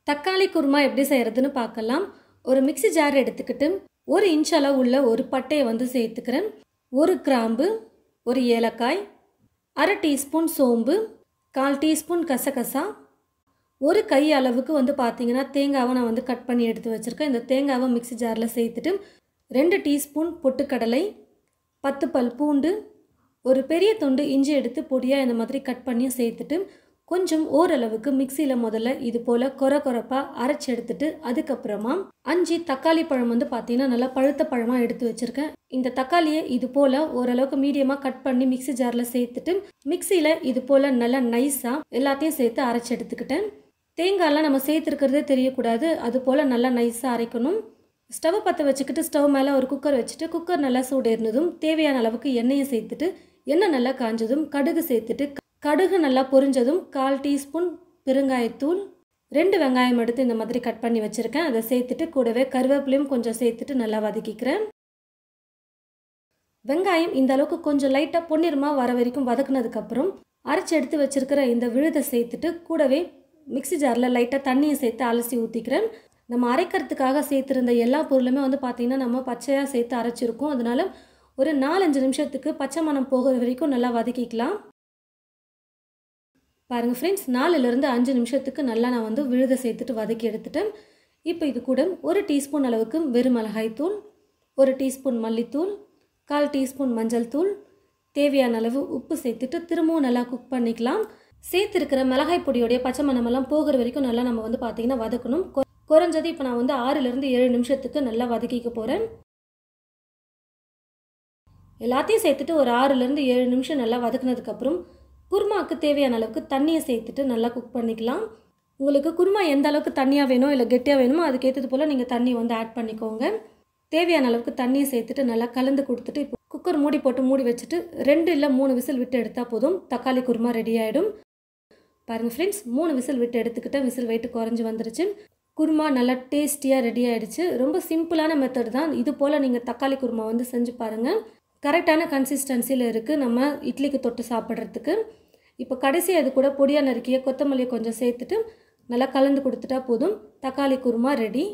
தக்காளி குருமா எப்படி செய்கிறதுன்னு பார்க்கலாம். ஒரு மிக்ஸி ஜார் எடுத்துக்கிட்டு 1 இன்ச் அளவு உள்ள ஒரு பட்டையை வந்து சேர்த்துக்கிறேன். 1 கிராம்பு, 1 ஏலக்காய், 1/2 டீஸ்பூன் சோம்பு, 1/4 டீஸ்பூன் கசகசா, 1 கை அளவுக்கு வந்து பார்த்தீங்கன்னா தேங்காவை நான் வந்து கட் பண்ணி எடுத்து வச்சுருக்கேன். இந்த தேங்காவை மிக்ஸி ஜாரில் சேர்த்துட்டு 2 டீஸ்பூன் பொட்டுக்கடலை, 10 பல் பூண்டு, ஒரு பெரிய துண்டு இஞ்சி எடுத்து பொடியாக இந்த மாதிரி கட் பண்ணி சேர்த்துட்டு கொஞ்சம் ஓரளவுக்கு மிக்சியில் முதல்ல இது போல் கொரப்பாக அரைச்சி எடுத்துட்டு அதுக்கப்புறமா 5 தக்காளி பழம் வந்து பார்த்தீங்கன்னா நல்லா பழுத்த பழமாக எடுத்து வச்சுருக்கேன். இந்த தக்காளியை இது போல் ஓரளவுக்கு மீடியமாக கட் பண்ணி மிக்ஸி ஜாரில் சேர்த்துட்டு மிக்சியில் இது போல் நல்லா நைஸாக எல்லாத்தையும் சேர்த்து அரைச்சி எடுத்துக்கிட்டேன். தேங்காயெலாம் நம்ம சேர்த்துருக்கிறதே தெரியக்கூடாது, அது போல் நல்லா நைஸாக அரைக்கணும். ஸ்டவ் பற்ற வச்சுக்கிட்டு ஸ்டவ் மேலே ஒரு குக்கர் வச்சுட்டு குக்கர் நல்லா சூடேறினதும் தேவையான அளவுக்கு எண்ணெயை சேர்த்துட்டு எண்ணெய் நல்லா காஞ்சதும் கடுகு சேர்த்துட்டு கடுகு நல்லா பொரிஞ்சதும் 1/4 டீஸ்பூன் பெருங்காயத்தூள், 2 வெங்காயம் எடுத்து இந்த மாதிரி கட் பண்ணி வச்சுருக்கேன். அதை சேர்த்துட்டு கூடவே கருவேப்பிலையும் கொஞ்சம் சேர்த்துட்டு நல்லா வதக்கிக்கிறேன். வெங்காயம் இந்த அளவுக்கு கொஞ்சம் லைட்டாக பொன்னிறமாக வர வரைக்கும் வதக்குனதுக்கப்புறம் அரைச்சி எடுத்து வச்சுருக்கிற இந்த விழுதை சேர்த்துட்டு கூடவே மிக்ஸி ஜாரில் லைட்டாக தண்ணியை சேர்த்து அலசி ஊற்றிக்கிறேன். நம்ம அரைக்கிறதுக்காக சேர்த்துருந்த எல்லா பொருளுமே வந்து பார்த்திங்கன்னா நம்ம பச்சையாக சேர்த்து அரைச்சிருக்கோம். அதனால் ஒரு 4-5 நிமிஷத்துக்கு பச்சை மணம் போகிற வரைக்கும் நல்லா வதக்கிக்கலாம். பாருங்கள் ஃப்ரெண்ட்ஸ், 4லேருந்து 5 நிமிஷத்துக்கு நல்லா நான் வந்து விழுதை சேர்த்துட்டு வதக்கி எடுத்துட்டேன். இப்போ இது கூட 1 டீஸ்பூன் அளவுக்கு வெறும் மிளகாய் தூள், 1 டீஸ்பூன் மல்லித்தூள், 1/4 டீஸ்பூன் மஞ்சள் தூள், தேவையான அளவு உப்பு சேர்த்துட்டு திரும்பவும் நல்லா குக் பண்ணிக்கலாம். சேர்த்துருக்கிற மிளகாய் பொடியோடைய பச்சை மணமெல்லாம் போகிற வரைக்கும் நல்லா நம்ம வந்து பார்த்திங்கன்னா வதக்கணும். குறைஞ்சது இப்போ நான் வந்து 6லேருந்து 7 நிமிஷத்துக்கு நல்லா வதக்கிக்க போகிறேன். எல்லாத்தையும் சேர்த்துட்டு ஒரு 6லேருந்து 7 நிமிஷம் நல்லா வதக்குனதுக்கப்புறம் குருமாவுக்கு தேவையான அளவுக்கு தண்ணியை சேர்த்துட்டு நல்லா குக் பண்ணிக்கலாம். உங்களுக்கு குருமா எந்த அளவுக்கு தண்ணியாக வேணும் இல்லை கெட்டியாக வேணுமோ அதுக்கேற்றது போல் நீங்கள் தண்ணி வந்து ஆட் பண்ணிக்கோங்க. தேவையான அளவுக்கு தண்ணியை சேர்த்துட்டு நல்லா கலந்து கொடுத்துட்டு இப்போ குக்கர் மூடி போட்டு மூடி வச்சுட்டு 2 இல்லை 3 விசில் விட்டு எடுத்தால் போதும், தக்காளி குருமா ரெடி ஆகிடும். பாருங்கள் ஃப்ரெண்ட்ஸ், 3 விசில் விட்டு எடுத்துக்கிட்டேன். விசில் வெயிட்டு குறைஞ்சி வந்துருச்சு. குருமா நல்லா டேஸ்டியாக ரெடி ஆகிடுச்சு. ரொம்ப சிம்பிளான மெத்தட் தான். இது போல் நீங்கள் தக்காளி குருமா வந்து செஞ்சு பாருங்கள். கரெக்டான கன்சிஸ்டன்சியில் இருக்குது நம்ம இட்லிக்கு தொட்டு சாப்பிட்றதுக்கு. இப்போ கடைசி அது கூட பொடியாக நறுக்கிய கொத்தமல்லியை கொஞ்சம் சேர்த்துட்டு நல்லா கலந்து கொடுத்துட்டா போதும், தக்காளி குருமா ரெடி.